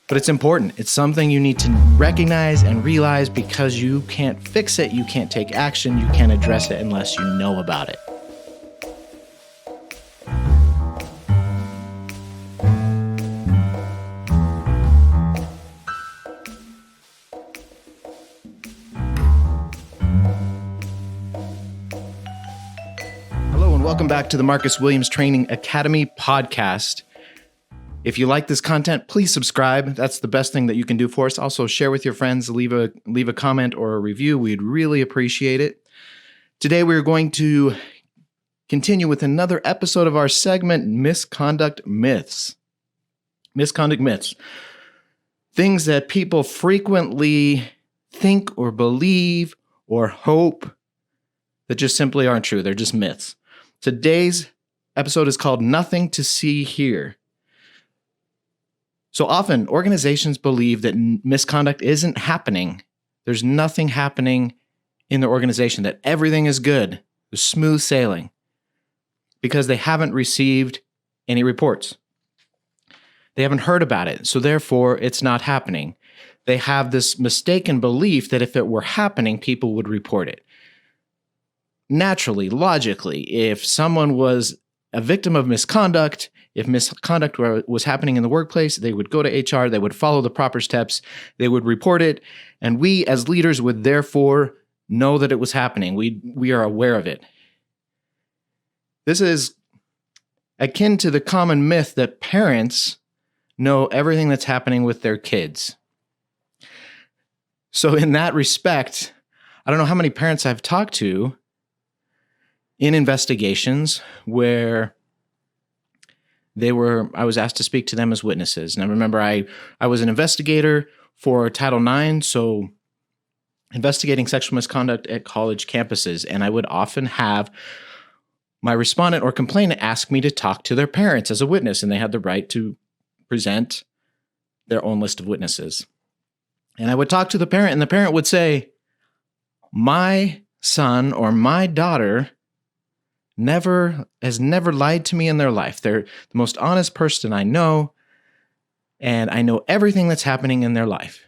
But it's important. It's something you need to recognize and realize, because you can't fix it, you can't take action, you can't address it unless you know about it. Hello and welcome back to the Marcus Williams Training Academy podcast. If you like this content, please subscribe. That's the best thing that you can do for us. Also, share with your friends, leave a comment or a review. We'd really appreciate it. Today, we're going to continue with another episode of our segment, Misconduct Myths. Misconduct myths. Things that people frequently think or believe or hope that just simply aren't true. They're just myths. Today's episode is called Nothing to See Here. So often, organizations believe that misconduct isn't happening. There's nothing happening in the organization, that everything is good, there's smooth sailing, because they haven't received any reports. They haven't heard about it, so therefore it's not happening. They have this mistaken belief that if it were happening, people would report it. Naturally, logically, if someone was a victim of misconduct, if misconduct was happening in the workplace, they would go to HR, they would follow the proper steps, they would report it, and we as leaders would therefore know that it was happening. We are aware of it. This is akin to the common myth that parents know everything that's happening with their kids. So in that respect, I don't know how many parents I've talked to in investigations where I was asked to speak to them as witnesses. And I remember I was an investigator for Title IX, so investigating sexual misconduct at college campuses. And I would often have my respondent or complainant ask me to talk to their parents as a witness, and they had the right to present their own list of witnesses. And I would talk to the parent, and the parent would say, my son or my daughter has never lied to me in their life. They're the most honest person I know, and I know everything that's happening in their life.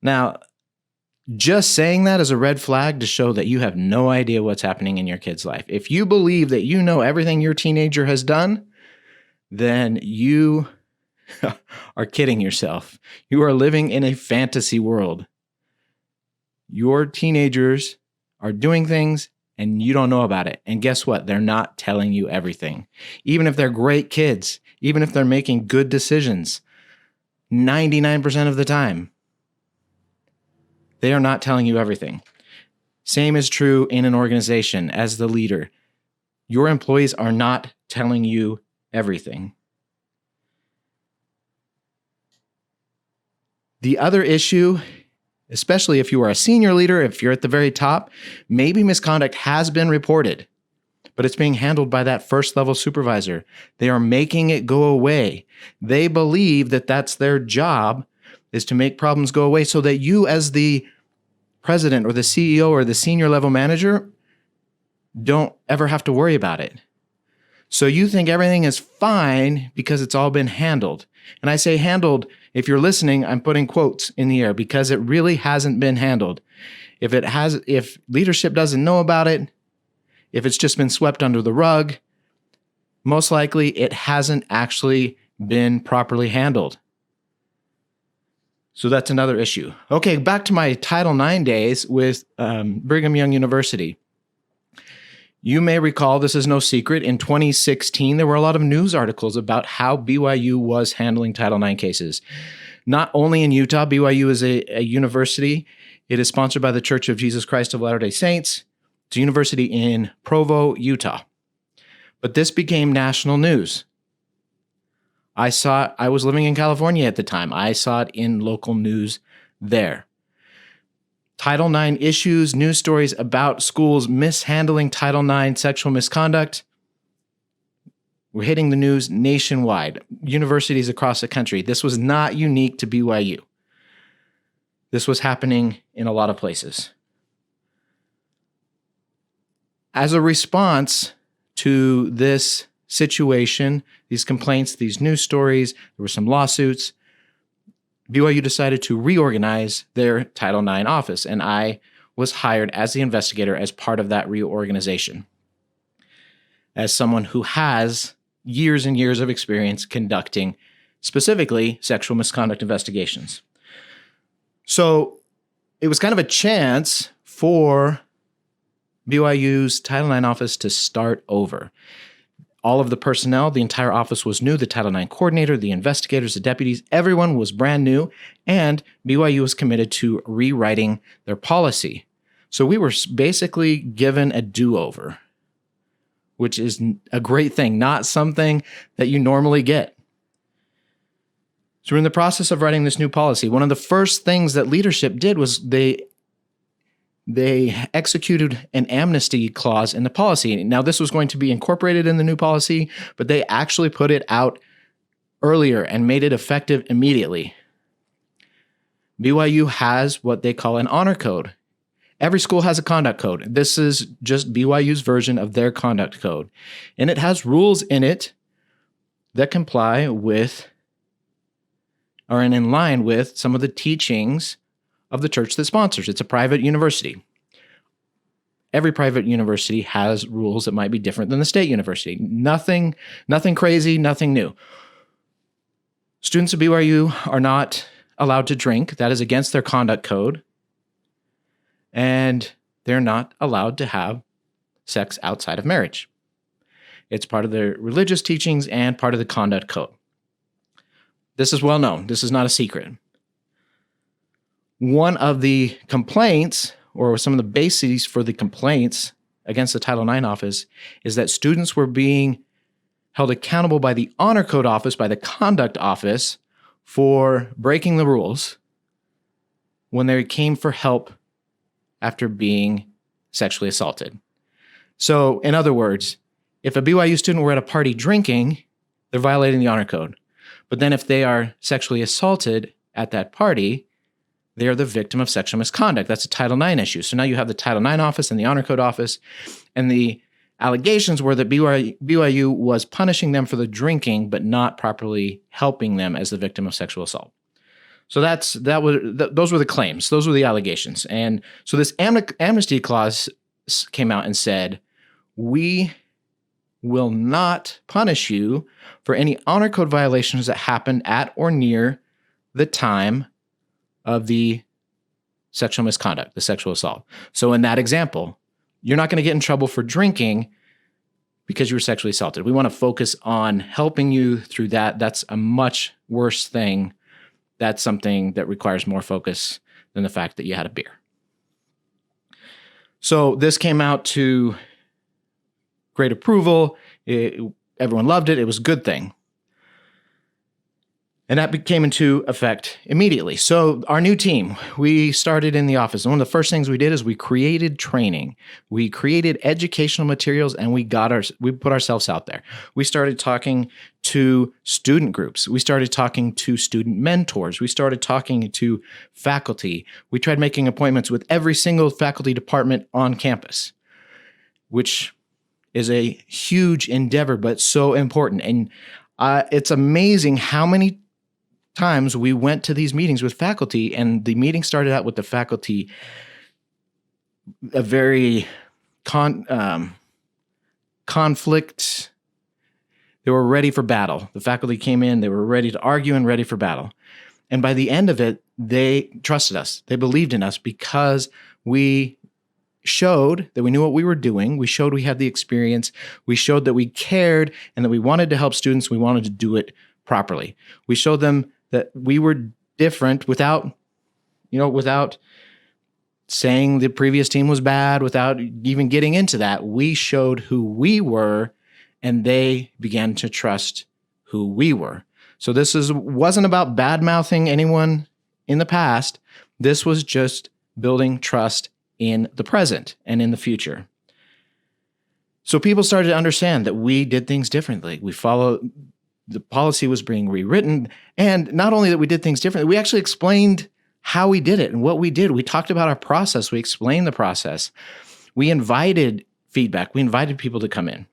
Now, just saying that is a red flag to show that you have no idea what's happening in your kid's life. If you believe that you know everything your teenager has done, then you are kidding yourself. You are living in a fantasy world. Your teenagers are doing things and you don't know about it. And guess what? They're not telling you everything. Even if they're great kids, even if they're making good decisions, 99% of the time, they are not telling you everything. Same is true in an organization as the leader. Your employees are not telling you everything. The other issue, especially if you are a senior leader, if you're at the very top, maybe misconduct has been reported, but it's being handled by that first level supervisor. They are making it go away. They believe that that's their job, is to make problems go away so that you as the president or the CEO or the senior level manager don't ever have to worry about it. So you think everything is fine because it's all been handled. And I say handled, if you're listening, I'm putting quotes in the air because it really hasn't been handled. If leadership doesn't know about it, if it's just been swept under the rug, most likely it hasn't actually been properly handled. So that's another issue. Okay, back to my Title IX days with Brigham Young University. You may recall, this is no secret, in 2016, there were a lot of news articles about how BYU was handling Title IX cases. Not only in Utah, BYU is a university. It is sponsored by the Church of Jesus Christ of Latter-day Saints. It's a university in Provo, Utah. But this became national news. I was living in California at the time. I saw it in local news there. Title IX issues, news stories about schools mishandling Title IX sexual misconduct were hitting the news nationwide, universities across the country. This was not unique to BYU. This was happening in a lot of places. As a response to this situation, these complaints, these news stories, there were some lawsuits, BYU decided to reorganize their Title IX office, and I was hired as the investigator as part of that reorganization, as someone who has years and years of experience conducting specifically sexual misconduct investigations. So it was kind of a chance for BYU's Title IX office to start over. All of the personnel, the entire office was new. The Title IX coordinator, the investigators, the deputies, everyone was brand new, and BYU was committed to rewriting their policy. So we were basically given a do-over, which is a great thing, not something that you normally get. So we're in the process of writing this new policy. One of the first things that leadership did was they executed an amnesty clause in the policy. Now, this was going to be incorporated in the new policy, but they actually put it out earlier and made it effective immediately. BYU has what they call an honor code. Every school has a conduct code. This is just BYU's version of their conduct code. And it has rules in it that comply with or are in line with some of the teachings of the church that sponsors. It's a private university. Every private university has rules that might be different than the state university. Nothing crazy, nothing new. Students at BYU are not allowed to drink. That is against their conduct code. And they're not allowed to have sex outside of marriage. It's part of their religious teachings and part of the conduct code. This is well known. This is not a secret. One of the complaints, or some of the bases for the complaints against the Title IX office, is that students were being held accountable by the Honor Code office, by the Conduct office, for breaking the rules when they came for help after being sexually assaulted. So, in other words, if a BYU student were at a party drinking, they're violating the Honor Code. But then if they are sexually assaulted at that party, they are the victim of sexual misconduct. That's a Title IX issue. So now you have the Title IX office and the Honor Code office, and the allegations were that BYU was punishing them for the drinking, but not properly helping them as the victim of sexual assault. So those were the claims. Those were the allegations. And so this amnesty clause came out and said, we will not punish you for any Honor Code violations that happened at or near the time of the sexual misconduct, the sexual assault. So in that example, you're not going to get in trouble for drinking because you were sexually assaulted. We want to focus on helping you through that. That's a much worse thing. That's something that requires more focus than the fact that you had a beer. So this came out to great approval. Everyone loved it. It was a good thing. And that came into effect immediately. So our new team, we started in the office. And one of the first things we did is we created training. We created educational materials, and we put ourselves out there. We started talking to student groups. We started talking to student mentors. We started talking to faculty. We tried making appointments with every single faculty department on campus, which is a huge endeavor, but so important. And it's amazing how many times we went to these meetings with faculty, and the meeting started out with the faculty a very conflict. They were ready for battle. The faculty came in, they were ready to argue and ready for battle. And by the end of it, they trusted us. They believed in us because we showed that we knew what we were doing. We showed we had the experience. We showed that we cared and that we wanted to help students. We wanted to do it properly. We showed them that we were different without saying the previous team was bad, without even getting into that. We showed who we were, and they began to trust who we were. So this wasn't about bad-mouthing anyone in the past. This was just building trust in the present and in the future. So people started to understand that we did things differently. The policy was being rewritten, and not only that we did things differently, we actually explained how we did it and what we did. We talked about our process. We explained the process. We invited feedback. We invited people to come in.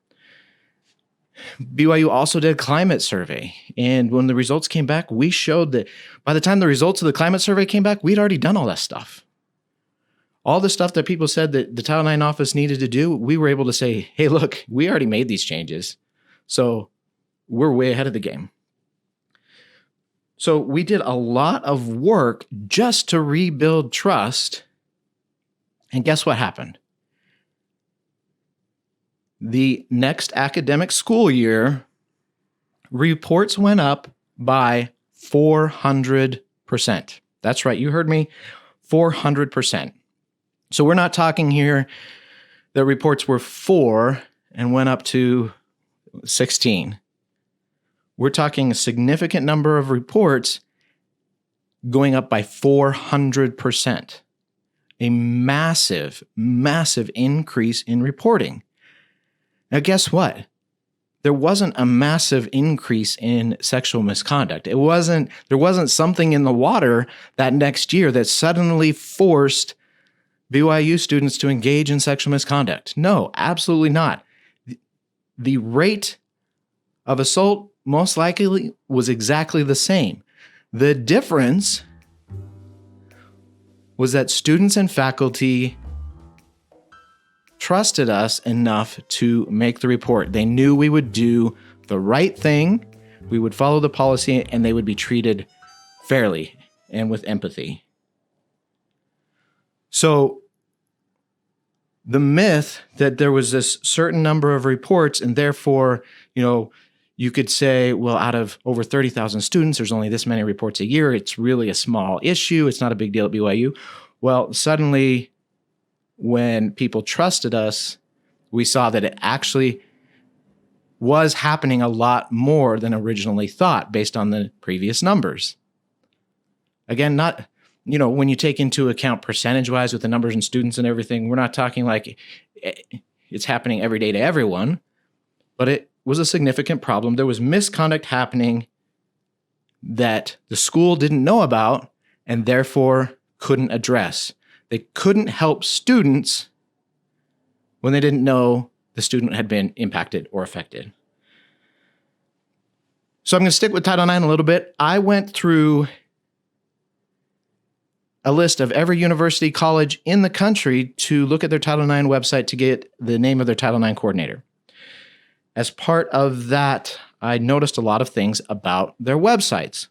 BYU also did a climate survey. And when the results came back, we showed that by the time the results of the climate survey came back, we'd already done all that stuff. All the stuff that people said that the Title IX office needed to do, we were able to say, hey, look, we already made these changes. So we're way ahead of the game. So we did a lot of work just to rebuild trust. And guess what happened? The next academic school year, reports went up by 400%. That's right, you heard me, 400%. So we're not talking here that reports were 4 and went up to 16. We're talking a significant number of reports going up by 400%. A massive, massive increase in reporting. Now, guess what? There wasn't a massive increase in sexual misconduct. There wasn't something in the water that next year that suddenly forced BYU students to engage in sexual misconduct. No, absolutely not. The rate of assault most likely was exactly the same. The difference was that students and faculty trusted us enough to make the report. They knew we would do the right thing, we would follow the policy, and they would be treated fairly and with empathy. So the myth that there was this certain number of reports and therefore, you could say, well, out of over 30,000 students, there's only this many reports a year. It's really a small issue. It's not a big deal at BYU. Well, suddenly, when people trusted us, we saw that it actually was happening a lot more than originally thought based on the previous numbers. Again, not, when you take into account percentage-wise with the numbers and students and everything, we're not talking like it's happening every day to everyone, but it was a significant problem. There was misconduct happening that the school didn't know about and therefore couldn't address. They couldn't help students when they didn't know the student had been impacted or affected. So I'm going to stick with Title IX a little bit. I went through a list of every university, college in the country to look at their Title IX website to get the name of their Title IX coordinator. As part of that, I noticed a lot of things about their websites.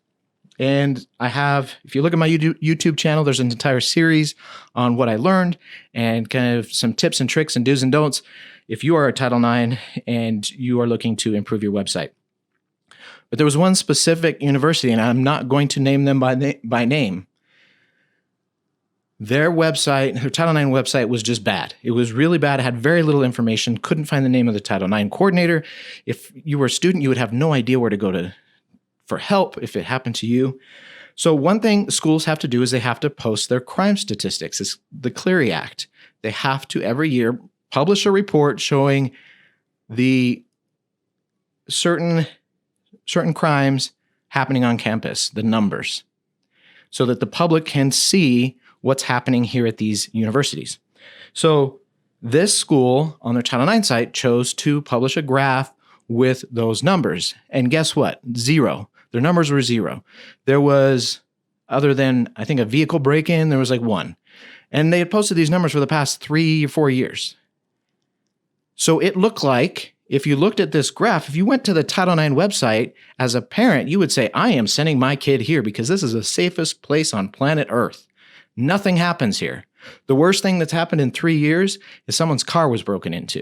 And I have, if you look at my YouTube channel, there's an entire series on what I learned and kind of some tips and tricks and do's and don'ts if you are a Title IX and you are looking to improve your website. But there was one specific university, and I'm not going to name them by name. Their website, their Title IX website was just bad. It was really bad. It had very little information, couldn't find the name of the Title IX coordinator. If you were a student, you would have no idea where to go for help if it happened to you. So one thing schools have to do is they have to post their crime statistics. It's the Clery Act. They have to every year publish a report showing the certain crimes happening on campus, the numbers, so that the public can see what's happening here at these universities. So this school on their Title IX site chose to publish a graph with those numbers. And guess what? 0. Their numbers were 0. There was, other than, I think, a vehicle break-in, there was like 1. And they had posted these numbers for the past 3 or 4 years. So it looked like, if you looked at this graph, if you went to the Title IX website, as a parent, you would say, I am sending my kid here because this is the safest place on planet Earth. Nothing happens here. The worst thing that's happened in 3 years is someone's car was broken into.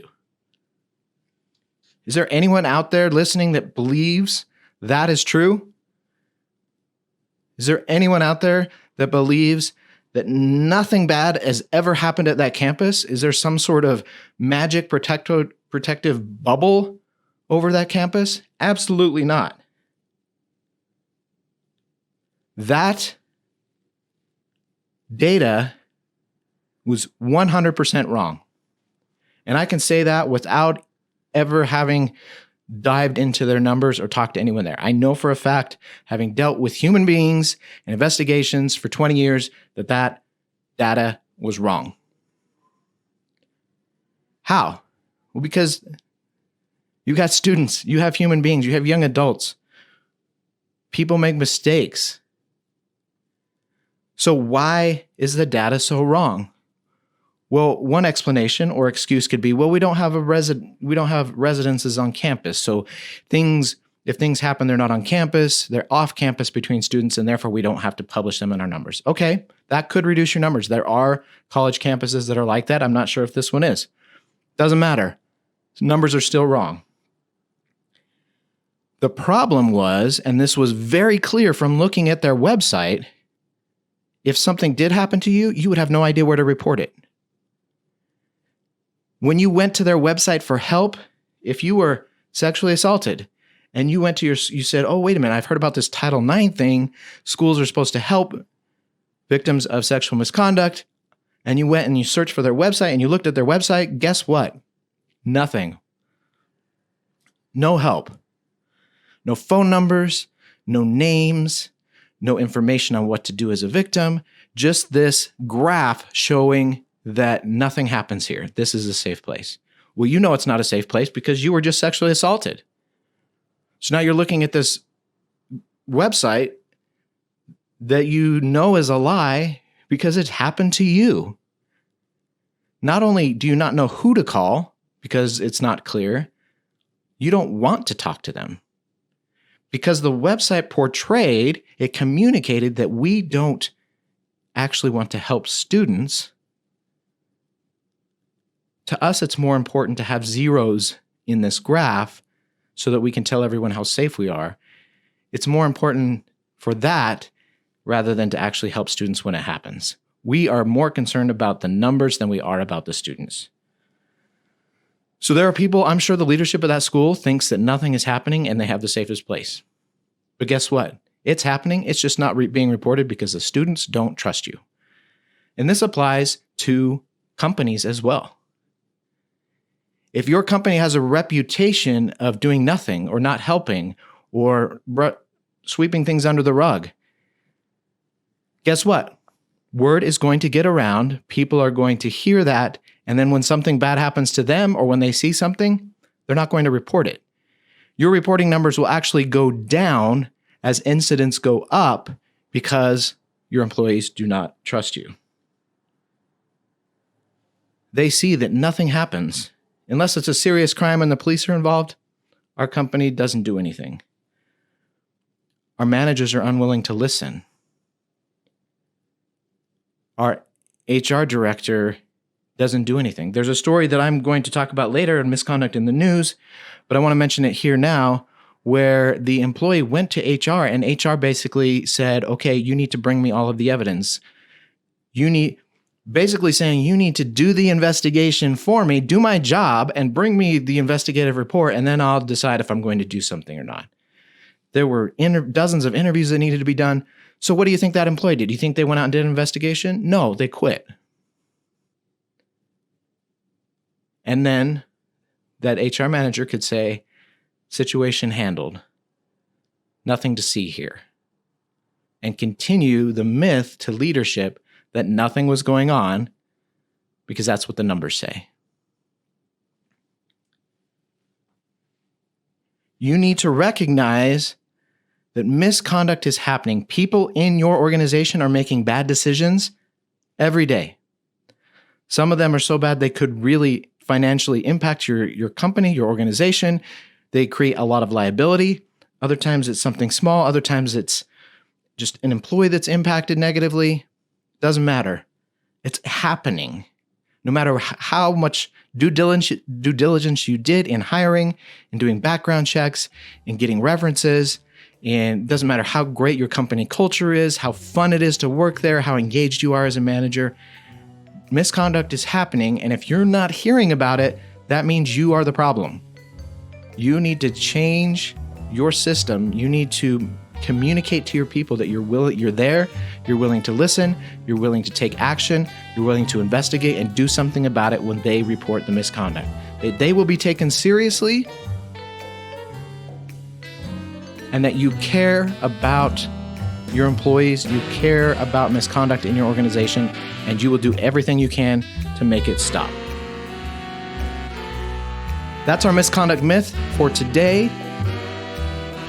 Is there anyone out there listening that believes that is true? Is there anyone out there that believes that nothing bad has ever happened at that campus? Is there some sort of magic protective bubble over that campus? Absolutely not. That data was 100% wrong. And I can say that without ever having dived into their numbers or talked to anyone there. I know for a fact, having dealt with human beings and investigations for 20 years, that data was wrong. How? Well, because You got students, you have human beings, you have young adults. People make mistakes. So why is the data so wrong? Well, one explanation or excuse could be, well, we don't have residences on campus. So if things happen, they're not on campus, they're off campus between students, and therefore we don't have to publish them in our numbers. Okay, that could reduce your numbers. There are college campuses that are like that. I'm not sure if this one is. Doesn't matter. Numbers are still wrong. The problem was, and this was very clear from looking at their website, if something did happen to you, you would have no idea where to report it. When you went to their website for help, if you were sexually assaulted and you went to you said, oh, wait a minute, I've heard about this Title IX thing. Schools are supposed to help victims of sexual misconduct. And you went and you searched for their website and you looked at their website. Guess what? Nothing. No help. No phone numbers, no names, no information on what to do as a victim. Just this graph showing that nothing happens here. This is a safe place. Well, you know it's not a safe place because you were just sexually assaulted. So now you're looking at this website that you know is a lie because it happened to you. Not only do you not know who to call because it's not clear, you don't want to talk to them. Because the website portrayed, it communicated that we don't actually want to help students. To us, it's more important to have zeros in this graph so that we can tell everyone how safe we are. It's more important for that rather than to actually help students when it happens. We are more concerned about the numbers than we are about the students. So there are people, I'm sure the leadership of that school thinks that nothing is happening and they have the safest place. But guess what? It's happening. It's just not being reported because the students don't trust you. And this applies to companies as well. If your company has a reputation of doing nothing or not helping or sweeping things under the rug, guess what? Word is going to get around. People are going to hear that. And then when something bad happens to them or when they see something, they're not going to report it. Your reporting numbers will actually go down as incidents go up because your employees do not trust you. They see that nothing happens. Unless it's a serious crime and the police are involved, our company doesn't do anything. Our managers are unwilling to listen. Our HR director doesn't do anything. There's a story that I'm going to talk about later in Misconduct in the News, but I want to mention it here now, where the employee went to HR and HR basically said, okay, you need to bring me all of the evidence. Basically saying you need to do the investigation for me, do my job, and bring me the investigative report, and then I'll decide if I'm going to do something or not. There were dozens of interviews that needed to be done. So what do you think that employee did? Do you think they went out and did an investigation? No, they quit. And then that HR manager could say, situation handled, nothing to see here, and continue the myth to leadership that nothing was going on because that's what the numbers say. You need to recognize that misconduct is happening. People in your organization are making bad decisions every day. Some of them are so bad they could really financially impact your company, your organization. They create a lot of liability. Other times it's something small. Other times it's just an employee that's impacted negatively. Doesn't matter. It's happening. No matter how much due diligence you did in hiring and doing background checks and getting references, and it doesn't matter how great your company culture is, how fun it is to work there, how engaged you are as a manager, misconduct is happening. And if you're not hearing about it, that means you are the problem. You need to change your system. You need to communicate to your people that you're there, you're willing to listen, you're willing to take action, you're willing to investigate and do something about it when they report the misconduct. They will be taken seriously, and that you care about your employees, you care about misconduct in your organization, and you will do everything you can to make it stop. That's our misconduct myth for today.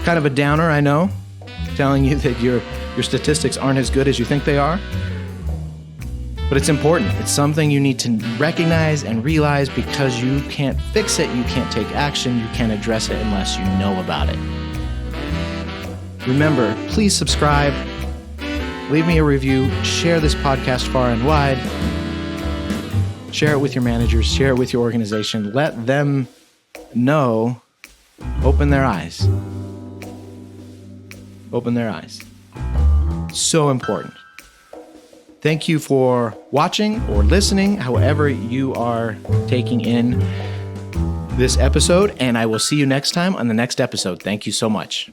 Kind of a downer, I know, telling you that your statistics aren't as good as you think they are. But it's important. It's something you need to recognize and realize, because you can't fix it, you can't take action, you can't address it unless you know about it. Remember, please subscribe, leave me a review, share this podcast far and wide, share it with your managers, share it with your organization, let them know, open their eyes. Open their eyes. So important. Thank you for watching or listening, however you are taking in this episode, and I will see you next time on the next episode. Thank you so much.